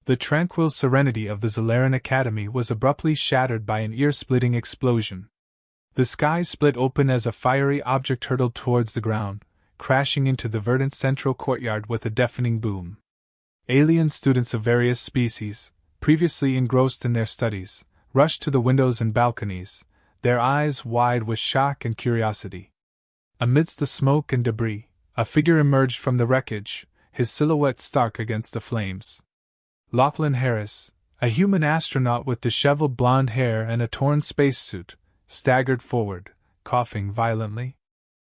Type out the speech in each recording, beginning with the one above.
The tranquil serenity of the Zalaran Academy was abruptly shattered by an ear-splitting explosion. The sky split open as a fiery object hurtled towards the ground, crashing into the verdant central courtyard with a deafening boom. Alien students of various species, previously engrossed in their studies, rushed to the windows and balconies, their eyes wide with shock and curiosity. Amidst the smoke and debris, a figure emerged from the wreckage, his silhouette stark against the flames. Lachlan Harris, a human astronaut with disheveled blonde hair and a torn spacesuit, staggered forward, coughing violently.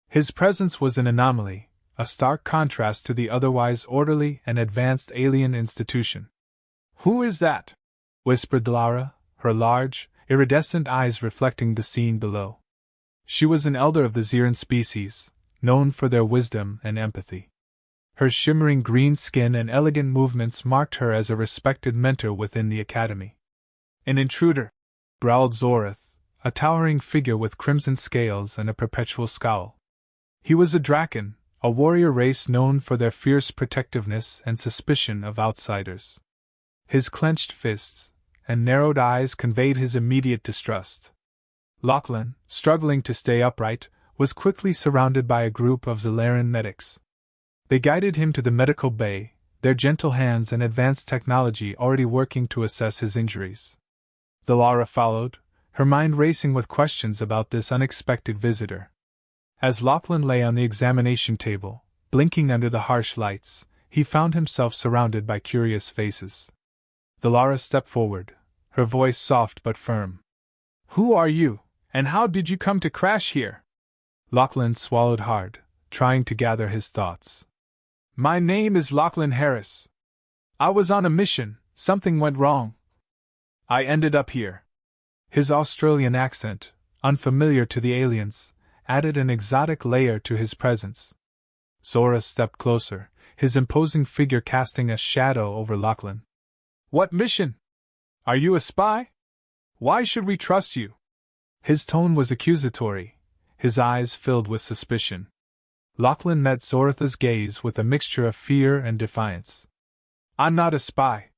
His presence was an anomaly, a stark contrast to the otherwise orderly and advanced alien institution. "Who is that?" whispered Lara, her large, iridescent eyes reflecting the scene below. She was an elder of the Xeran species, known for their wisdom and empathy. Her shimmering green skin and elegant movements marked her as a respected mentor within the academy. "An intruder," growled Zorath, a towering figure with crimson scales and a perpetual scowl. He was a Draken, a warrior race known for their fierce protectiveness and suspicion of outsiders. His clenched fists and narrowed eyes conveyed his immediate distrust. Lachlan, struggling to stay upright, was quickly surrounded by a group of Zalaran medics. They guided him to the medical bay, their gentle hands and advanced technology already working to assess his injuries. Lara followed, her mind racing with questions about this unexpected visitor. As Lachlan lay on the examination table, blinking under the harsh lights, he found himself surrounded by curious faces. Lara stepped forward, her voice soft but firm. "Who are you, and how did you come to crash here?" Lachlan swallowed hard, trying to gather his thoughts. "My name is Lachlan Harris. I was on a mission, something went wrong. I ended up here." His Australian accent, unfamiliar to the aliens, added an exotic layer to his presence. Zora stepped closer, his imposing figure casting a shadow over Lachlan. "What mission? Are you a spy? Why should we trust you?" His tone was accusatory, his eyes filled with suspicion. Lachlan met Zoratha's gaze with a mixture of fear and defiance. "I'm not a spy.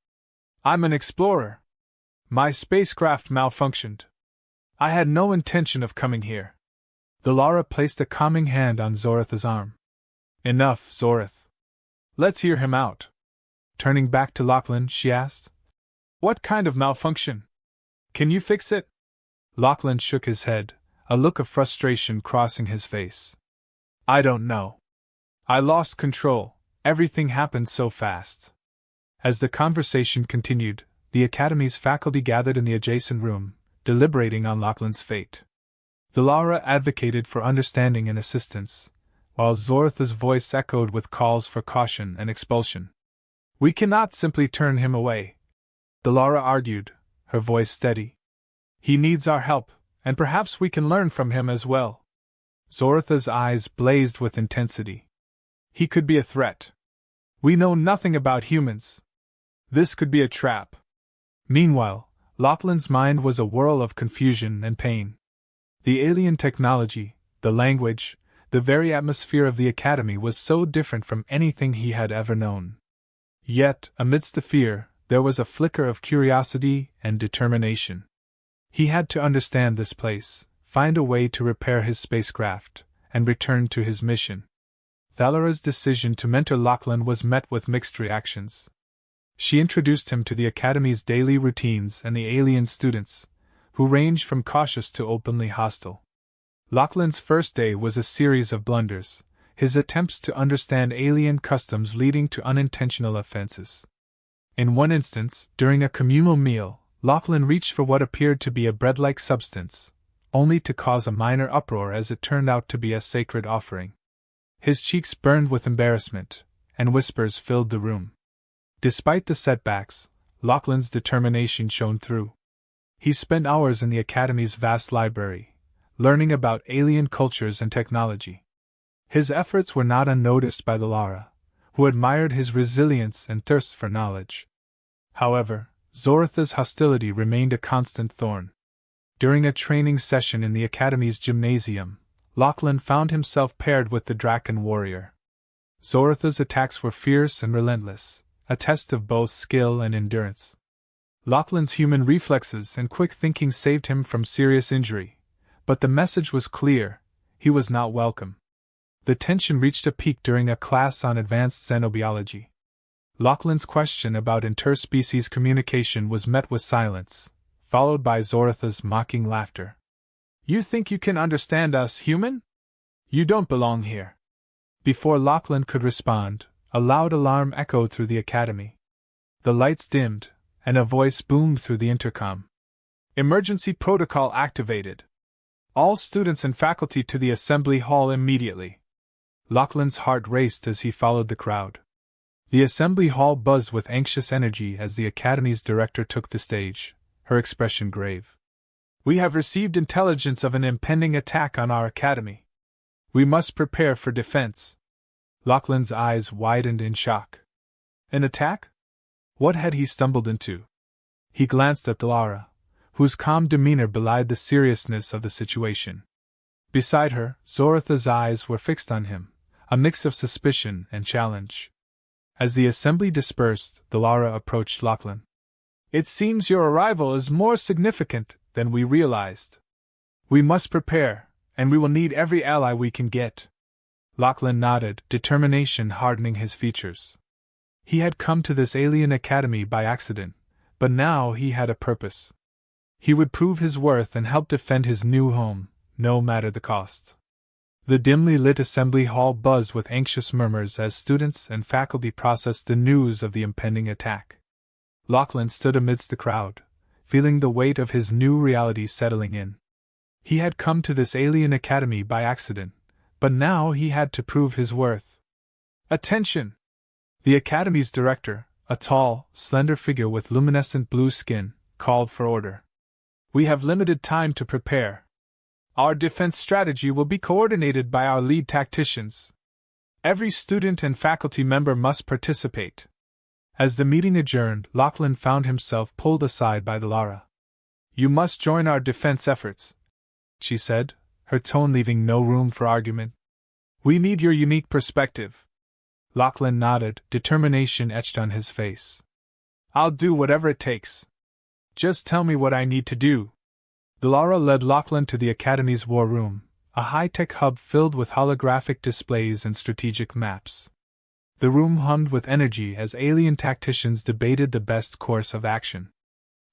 I'm an explorer. My spacecraft malfunctioned. I had no intention of coming here." Lara placed a calming hand on Zoratha's arm. "Enough, Zorath. Let's hear him out." Turning back to Lachlan, she asked, "What kind of malfunction? Can you fix it?" Lachlan shook his head, a look of frustration crossing his face. "I don't know. I lost control, everything happened so fast." As the conversation continued, the Academy's faculty gathered in the adjacent room, deliberating on Lachlan's fate. Lara advocated for understanding and assistance, while Zoratha's voice echoed with calls for caution and expulsion. "We cannot simply turn him away," Lara argued, her voice steady. "He needs our help, and perhaps we can learn from him as well." Zoratha's eyes blazed with intensity. "He could be a threat. We know nothing about humans. This could be a trap." Meanwhile, Lachlan's mind was a whirl of confusion and pain. The alien technology, the language, the very atmosphere of the Academy was so different from anything he had ever known. Yet, amidst the fear, there was a flicker of curiosity and determination. He had to understand this place, find a way to repair his spacecraft, and return to his mission. Thalara's decision to mentor Lachlan was met with mixed reactions. She introduced him to the Academy's daily routines and the alien students, who ranged from cautious to openly hostile. Lachlan's first day was a series of blunders, his attempts to understand alien customs leading to unintentional offenses. In one instance, during a communal meal, Lachlan reached for what appeared to be a bread-like substance, only to cause a minor uproar as it turned out to be a sacred offering. His cheeks burned with embarrassment, and whispers filled the room. Despite the setbacks, Lachlan's determination shone through. He spent hours in the Academy's vast library, learning about alien cultures and technology. His efforts were not unnoticed by Lara, who admired his resilience and thirst for knowledge. However, Zoratha's hostility remained a constant thorn. During a training session in the Academy's gymnasium, Lachlan found himself paired with the Draken warrior. Zoratha's attacks were fierce and relentless, a test of both skill and endurance. Lachlan's human reflexes and quick thinking saved him from serious injury, but the message was clear: he was not welcome. The tension reached a peak during a class on advanced xenobiology. Lachlan's question about interspecies communication was met with silence, followed by Zoratha's mocking laughter. "You think you can understand us, human? You don't belong here." Before Lachlan could respond, a loud alarm echoed through the academy. The lights dimmed, and a voice boomed through the intercom. "Emergency protocol activated. All students and faculty to the assembly hall immediately." Lachlan's heart raced as he followed the crowd. The assembly hall buzzed with anxious energy as the academy's director took the stage, her expression grave. "We have received intelligence of an impending attack on our academy. We must prepare for defense." Lachlan's eyes widened in shock. An attack? What had he stumbled into? He glanced at Dilara, whose calm demeanor belied the seriousness of the situation. Beside her, Zoratha's eyes were fixed on him, a mix of suspicion and challenge. As the assembly dispersed, Dilara approached Lachlan. "It seems your arrival is more significant than we realized. We must prepare, and we will need every ally we can get." Lachlan nodded, determination hardening his features. He had come to this alien academy by accident, but now he had a purpose. He would prove his worth and help defend his new home, no matter the cost. The dimly lit assembly hall buzzed with anxious murmurs as students and faculty processed the news of the impending attack. Lachlan stood amidst the crowd, feeling the weight of his new reality settling in. He had come to this alien academy by accident, but now he had to prove his worth. "Attention!" The academy's director, a tall, slender figure with luminescent blue skin, called for order. "We have limited time to prepare. Our defense strategy will be coordinated by our lead tacticians. Every student and faculty member must participate." As the meeting adjourned, Lachlan found himself pulled aside by Dilara. "You must join our defense efforts," she said, her tone leaving no room for argument. "We need your unique perspective." Lachlan nodded, determination etched on his face. "I'll do whatever it takes. Just tell me what I need to do." Dilara led Lachlan to the Academy's war room, a high-tech hub filled with holographic displays and strategic maps. The room hummed with energy as alien tacticians debated the best course of action.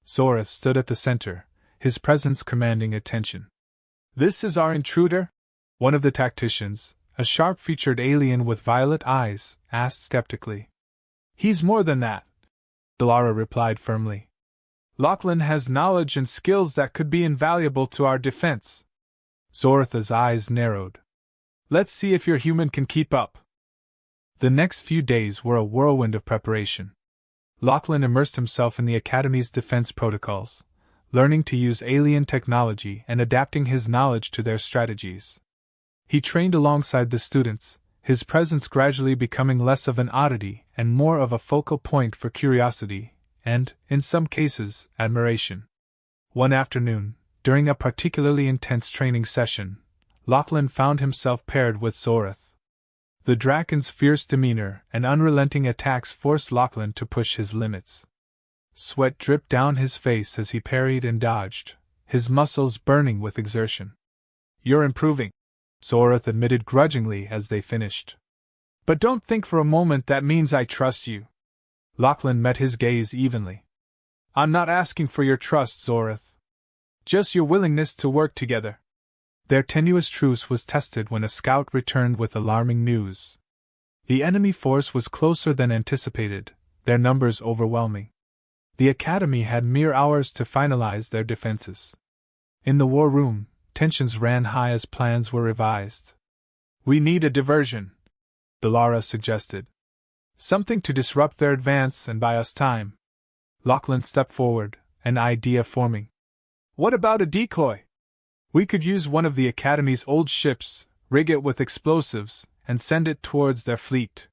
Zorath stood at the center, his presence commanding attention. "This is our intruder?" one of the tacticians, a sharp-featured alien with violet eyes, asked skeptically. "He's more than that," Dilara replied firmly. "Lachlan has knowledge and skills that could be invaluable to our defense." Zoratha's eyes narrowed. "Let's see if your human can keep up." The next few days were a whirlwind of preparation. Lachlan immersed himself in the Academy's defense protocols, learning to use alien technology and adapting his knowledge to their strategies. He trained alongside the students, his presence gradually becoming less of an oddity and more of a focal point for curiosity and, in some cases, admiration. One afternoon, during a particularly intense training session, Lachlan found himself paired with Zorath. The Draken's fierce demeanor and unrelenting attacks forced Lachlan to push his limits. Sweat dripped down his face as he parried and dodged, his muscles burning with exertion. "You're improving," Zorath admitted grudgingly as they finished. "But don't think for a moment that means I trust you." Lachlan met his gaze evenly. "I'm not asking for your trust, Zorath. Just your willingness to work together." Their tenuous truce was tested when a scout returned with alarming news. The enemy force was closer than anticipated, their numbers overwhelming. The Academy had mere hours to finalize their defenses. In the war room, tensions ran high as plans were revised. "We need a diversion," Dilara suggested. "Something to disrupt their advance and buy us time." Lachlan stepped forward, an idea forming. "What about a decoy? We could use one of the Academy's old ships, rig it with explosives, and send it towards their fleet.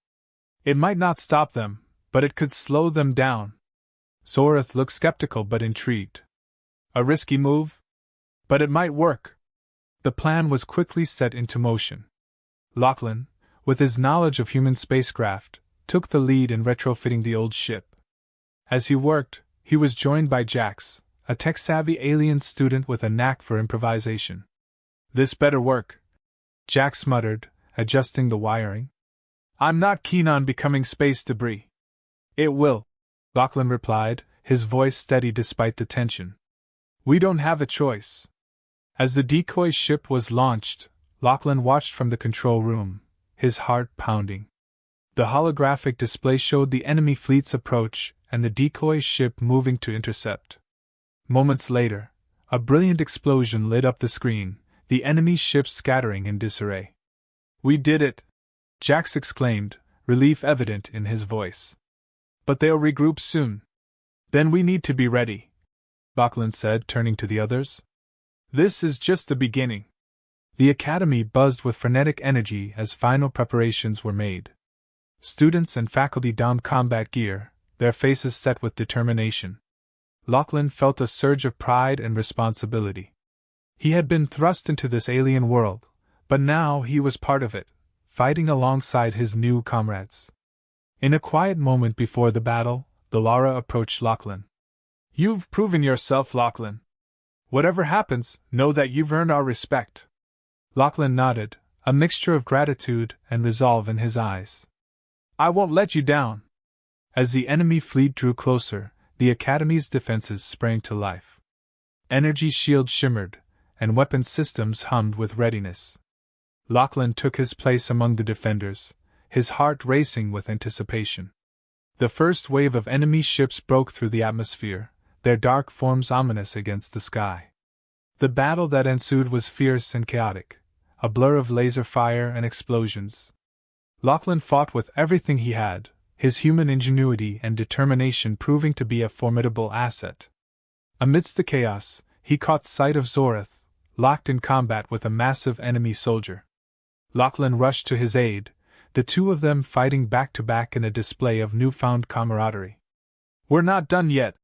It might not stop them, but it could slow them down." Zorath looked skeptical but intrigued. "A risky move? But it might work." The plan was quickly set into motion. Lachlan, with his knowledge of human spacecraft, took the lead in retrofitting the old ship. As he worked, he was joined by Jax, a tech-savvy alien student with a knack for improvisation. "This better work," Jax muttered, adjusting the wiring. "I'm not keen on becoming space debris." "It will," Lachlan replied, his voice steady despite the tension. "We don't have a choice." As the decoy ship was launched, Lachlan watched from the control room, his heart pounding. The holographic display showed the enemy fleet's approach and the decoy ship moving to intercept. Moments later, a brilliant explosion lit up the screen, the enemy ship scattering in disarray. "We did it!" Jax exclaimed, relief evident in his voice. "But they'll regroup soon." "Then we need to be ready," Lachlan said, turning to the others. "This is just the beginning." The academy buzzed with frenetic energy as final preparations were made. Students and faculty donned combat gear, their faces set with determination. Lachlan felt a surge of pride and responsibility. He had been thrust into this alien world, but now he was part of it, fighting alongside his new comrades. In a quiet moment before the battle, Delara approached Lachlan. "You've proven yourself, Lachlan. Whatever happens, know that you've earned our respect." Lachlan nodded, a mixture of gratitude and resolve in his eyes. "I won't let you down." As the enemy fleet drew closer, the Academy's defenses sprang to life. Energy shields shimmered, and weapon systems hummed with readiness. Lachlan took his place among the defenders, his heart racing with anticipation. The first wave of enemy ships broke through the atmosphere, their dark forms ominous against the sky. The battle that ensued was fierce and chaotic, a blur of laser fire and explosions. Lachlan fought with everything he had, his human ingenuity and determination proving to be a formidable asset. Amidst the chaos, he caught sight of Zorath, locked in combat with a massive enemy soldier. Lachlan rushed to his aid, the two of them fighting back-to-back in a display of newfound camaraderie. "We're not done yet,"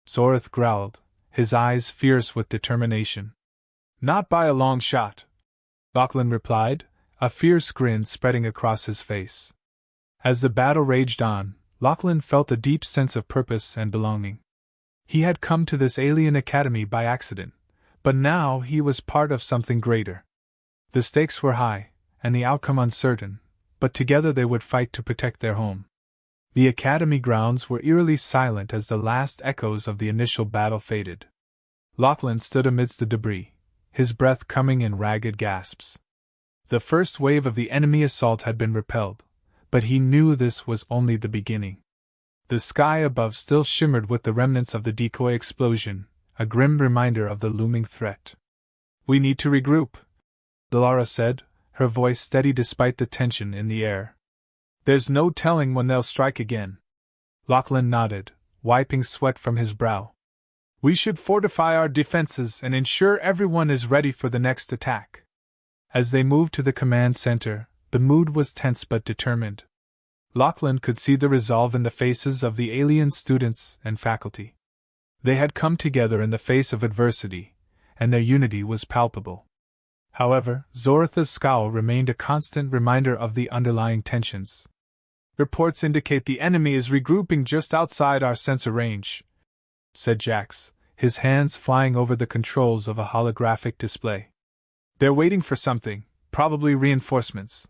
Zorath growled, his eyes fierce with determination. "Not by a long shot," Lachlan replied, a fierce grin spreading across his face. As the battle raged on, Lachlan felt a deep sense of purpose and belonging. He had come to this alien academy by accident, but now he was part of something greater. The stakes were high, and the outcome uncertain, but together they would fight to protect their home. The academy grounds were eerily silent as the last echoes of the initial battle faded. Lachlan stood amidst the debris, his breath coming in ragged gasps. The first wave of the enemy assault had been repelled, but he knew this was only the beginning. The sky above still shimmered with the remnants of the decoy explosion, a grim reminder of the looming threat. "We need to regroup," Delara said, her voice steady despite the tension in the air. "There's no telling when they'll strike again." Lachlan nodded, wiping sweat from his brow. "We should fortify our defenses and ensure everyone is ready for the next attack." As they moved to the command center, the mood was tense but determined. Lachlan could see the resolve in the faces of the alien students and faculty. They had come together in the face of adversity, and their unity was palpable. However, Zoratha's scowl remained a constant reminder of the underlying tensions. "Reports indicate the enemy is regrouping just outside our sensor range," said Jax, his hands flying over the controls of a holographic display. "They're waiting for something, probably reinforcements."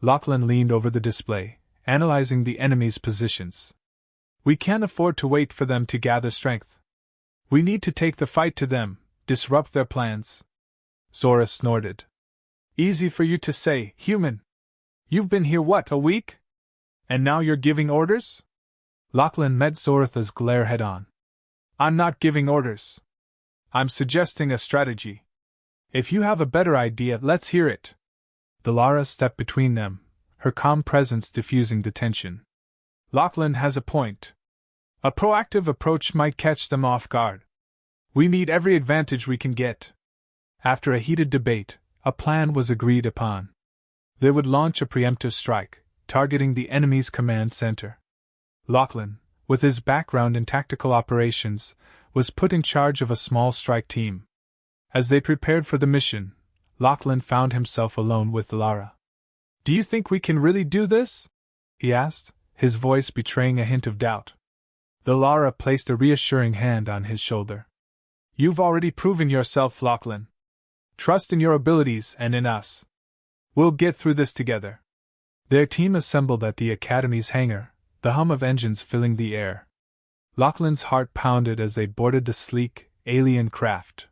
Lachlan leaned over the display, analyzing the enemy's positions. "We can't afford to wait for them to gather strength. We need to take the fight to them, disrupt their plans." Zora snorted. "Easy for you to say, human. You've been here what, a week? And now you're giving orders?" Lachlan met Zoratha's glare head-on. "I'm not giving orders. I'm suggesting a strategy. If you have a better idea, let's hear it." Delara stepped between them, her calm presence diffusing the tension. "Lachlan has a point. A proactive approach might catch them off guard. We need every advantage we can get." After a heated debate, a plan was agreed upon. They would launch a preemptive strike, targeting the enemy's command center. Lachlan, with his background in tactical operations, was put in charge of a small strike team. As they prepared for the mission, Lachlan found himself alone with Delara. "Do you think we can really do this?" he asked, his voice betraying a hint of doubt. The Lara placed a reassuring hand on his shoulder. You've already proven yourself, Lachlan. Trust in your abilities and in us. We'll get through this together. Their team assembled at the Academy's hangar, the hum of engines filling the air. Lachlan's heart pounded as they boarded the sleek, alien craft.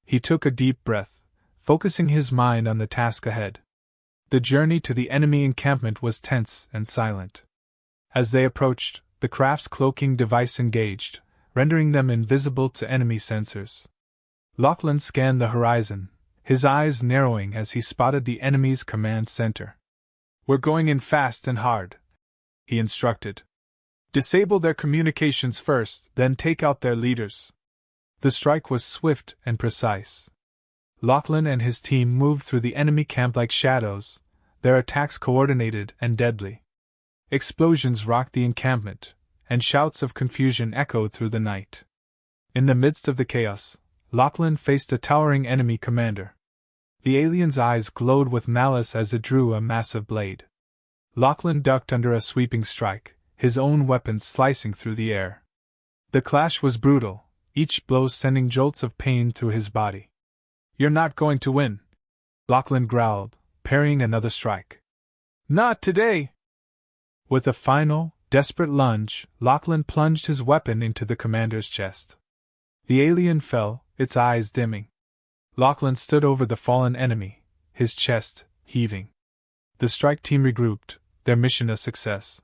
He took a deep breath, focusing his mind on the task ahead. The journey to the enemy encampment was tense and silent. As they approached, the craft's cloaking device engaged, rendering them invisible to enemy sensors. Lachlan scanned the horizon, his eyes narrowing as he spotted the enemy's command center. We're going in fast and hard, he instructed. Disable their communications first, then take out their leaders. The strike was swift and precise. Lachlan and his team moved through the enemy camp like shadows, their attacks coordinated and deadly. Explosions rocked the encampment, and shouts of confusion echoed through the night. In the midst of the chaos, Lachlan faced a towering enemy commander. The alien's eyes glowed with malice as it drew a massive blade. Lachlan ducked under a sweeping strike, his own weapons slicing through the air. The clash was brutal, each blow sending jolts of pain through his body. You're not going to win, Lachlan growled, parrying another strike. Not today! With a final, desperate lunge, Lachlan plunged his weapon into the commander's chest. The alien fell, its eyes dimming. Lachlan stood over the fallen enemy, his chest heaving. The strike team regrouped, their mission a success.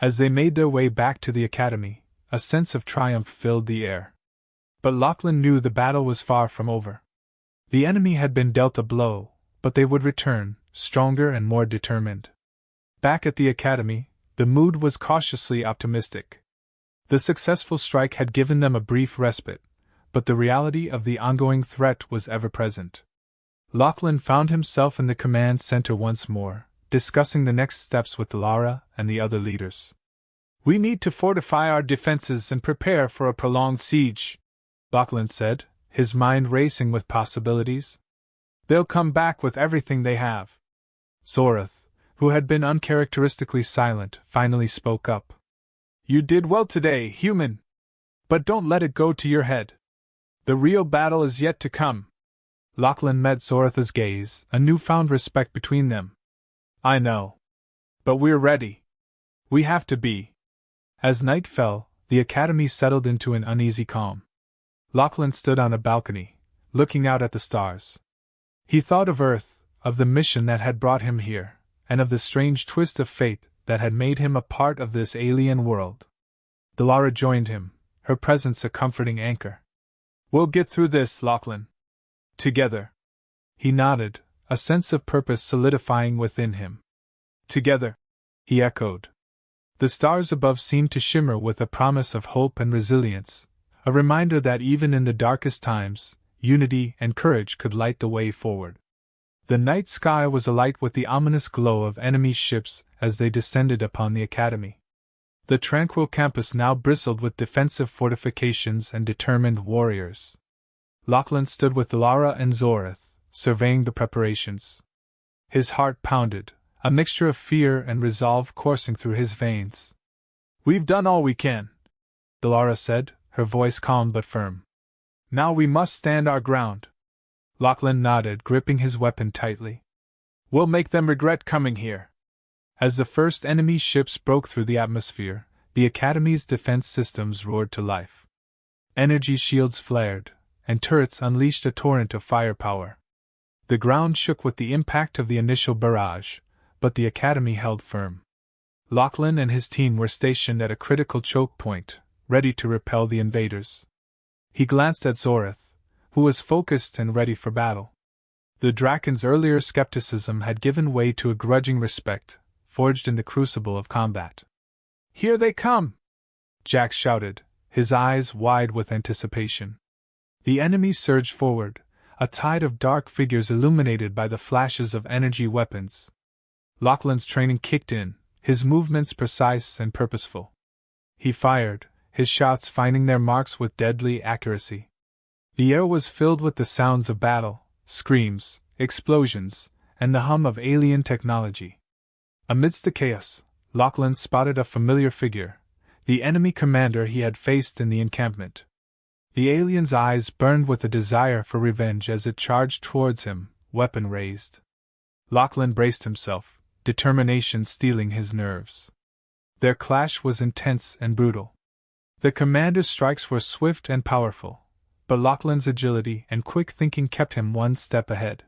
As they made their way back to the academy, a sense of triumph filled the air. But Lachlan knew the battle was far from over. The enemy had been dealt a blow, but they would return, stronger and more determined. Back at the academy, the mood was cautiously optimistic. The successful strike had given them a brief respite, but the reality of the ongoing threat was ever present. Lachlan found himself in the command center once more, discussing the next steps with Lara and the other leaders. We need to fortify our defenses and prepare for a prolonged siege, Lachlan said, his mind racing with possibilities. They'll come back with everything they have. Zorath, who had been uncharacteristically silent, finally spoke up. You did well today, human. But don't let it go to your head. The real battle is yet to come. Lachlan met Zorath's gaze, a newfound respect between them. I know. But we're ready. We have to be. As night fell, the academy settled into an uneasy calm. Lachlan stood on a balcony, looking out at the stars. He thought of Earth, of the mission that had brought him here, and of the strange twist of fate that had made him a part of this alien world. Lara joined him, her presence a comforting anchor. We'll get through this, Lachlan. Together. He nodded, a sense of purpose solidifying within him. Together, he echoed. The stars above seemed to shimmer with a promise of hope and resilience, a reminder that even in the darkest times, unity and courage could light the way forward. The night sky was alight with the ominous glow of enemy ships as they descended upon the academy. The tranquil campus now bristled with defensive fortifications and determined warriors. Lachlan stood with Lara and Zorath, surveying the preparations. His heart pounded, a mixture of fear and resolve coursing through his veins. We've done all we can, Lara said, her voice calm but firm. Now we must stand our ground. Lachlan nodded, gripping his weapon tightly. We'll make them regret coming here. As the first enemy ships broke through the atmosphere, the Academy's defense systems roared to life. Energy shields flared, and turrets unleashed a torrent of firepower. The ground shook with the impact of the initial barrage, but the Academy held firm. Lachlan and his team were stationed at a critical choke point, ready to repel the invaders. He glanced at Zorath, who was focused and ready for battle. The Draken's earlier skepticism had given way to a grudging respect, forged in the crucible of combat. Here they come! Jack shouted, his eyes wide with anticipation. The enemy surged forward, a tide of dark figures illuminated by the flashes of energy weapons. Lachlan's training kicked in, his movements precise and purposeful. He fired, his shots finding their marks with deadly accuracy. The air was filled with the sounds of battle, screams, explosions, and the hum of alien technology. Amidst the chaos, Lachlan spotted a familiar figure, the enemy commander he had faced in the encampment. The alien's eyes burned with a desire for revenge as it charged towards him, weapon raised. Lachlan braced himself, determination steeling his nerves. Their clash was intense and brutal. The commander's strikes were swift and powerful, but Lachlan's agility and quick thinking kept him one step ahead.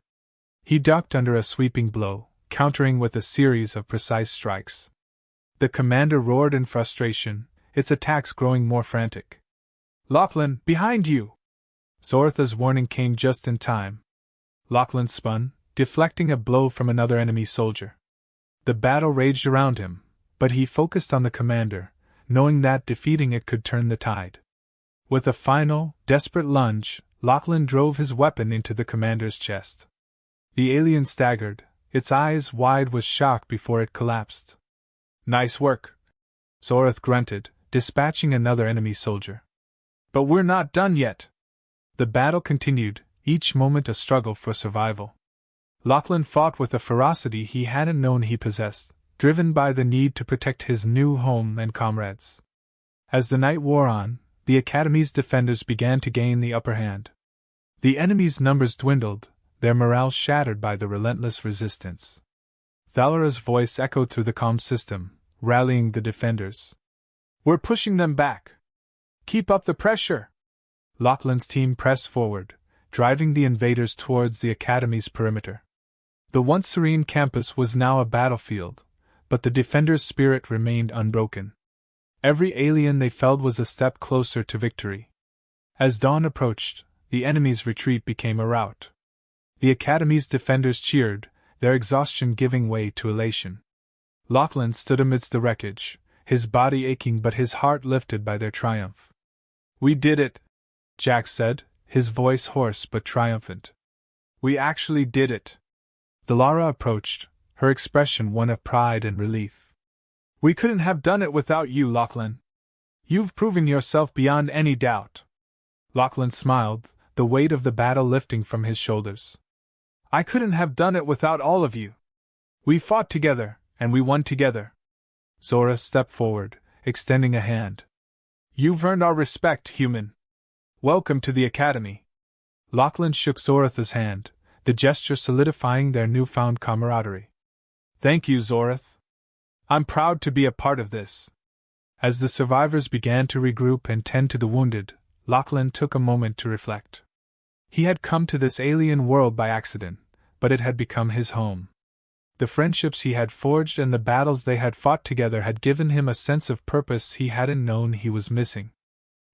He ducked under a sweeping blow, countering with a series of precise strikes. The commander roared in frustration, its attacks growing more frantic. "Lachlan, behind you!" Zoratha's warning came just in time. Lachlan spun, deflecting a blow from another enemy soldier. The battle raged around him, but he focused on the commander, knowing that defeating it could turn the tide. With a final, desperate lunge, Lachlan drove his weapon into the commander's chest. The alien staggered, its eyes wide with shock before it collapsed. "Nice work," Zorath grunted, dispatching another enemy soldier. "But we're not done yet." The battle continued, each moment a struggle for survival. Lachlan fought with a ferocity he hadn't known he possessed, driven by the need to protect his new home and comrades. As the night wore on, the Academy's defenders began to gain the upper hand. The enemy's numbers dwindled, their morale shattered by the relentless resistance. Thalara's voice echoed through the comm system, rallying the defenders. "We're pushing them back. Keep up the pressure." Lachlan's team pressed forward, driving the invaders towards the Academy's perimeter. The once serene campus was now a battlefield, but the defenders' spirit remained unbroken. Every alien they felled was a step closer to victory. As dawn approached, the enemy's retreat became a rout. The Academy's defenders cheered, their exhaustion giving way to elation. Lachlan stood amidst the wreckage, his body aching but his heart lifted by their triumph. "We did it," Jack said, his voice hoarse but triumphant. "We actually did it." Thalara approached, her expression one of pride and relief. "We couldn't have done it without you, Lachlan. You've proven yourself beyond any doubt." Lachlan smiled, the weight of the battle lifting from his shoulders. "I couldn't have done it without all of you. We fought together, and we won together." Zora stepped forward, extending a hand. "You've earned our respect, human. Welcome to the Academy." Lachlan shook Zoratha's hand, the gesture solidifying their newfound camaraderie. "Thank you, Zorath. I'm proud to be a part of this." As the survivors began to regroup and tend to the wounded, Lachlan took a moment to reflect. He had come to this alien world by accident, but it had become his home. The friendships he had forged and the battles they had fought together had given him a sense of purpose he hadn't known he was missing.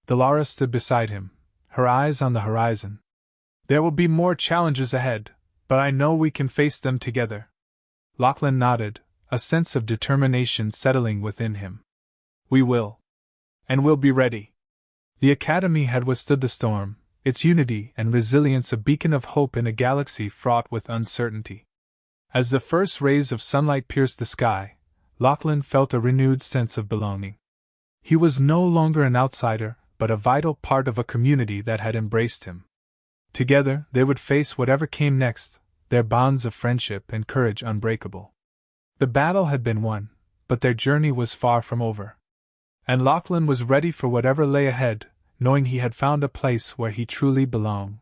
Thalara stood beside him, her eyes on the horizon. "There will be more challenges ahead, but I know we can face them together." Lachlan nodded, a sense of determination settling within him. "We will. And we'll be ready." The Academy had withstood the storm, its unity and resilience a beacon of hope in a galaxy fraught with uncertainty. As the first rays of sunlight pierced the sky, Lachlan felt a renewed sense of belonging. He was no longer an outsider, but a vital part of a community that had embraced him. Together, they would face whatever came next, their bonds of friendship and courage unbreakable. The battle had been won, but their journey was far from over. And Lachlan was ready for whatever lay ahead, knowing he had found a place where he truly belonged.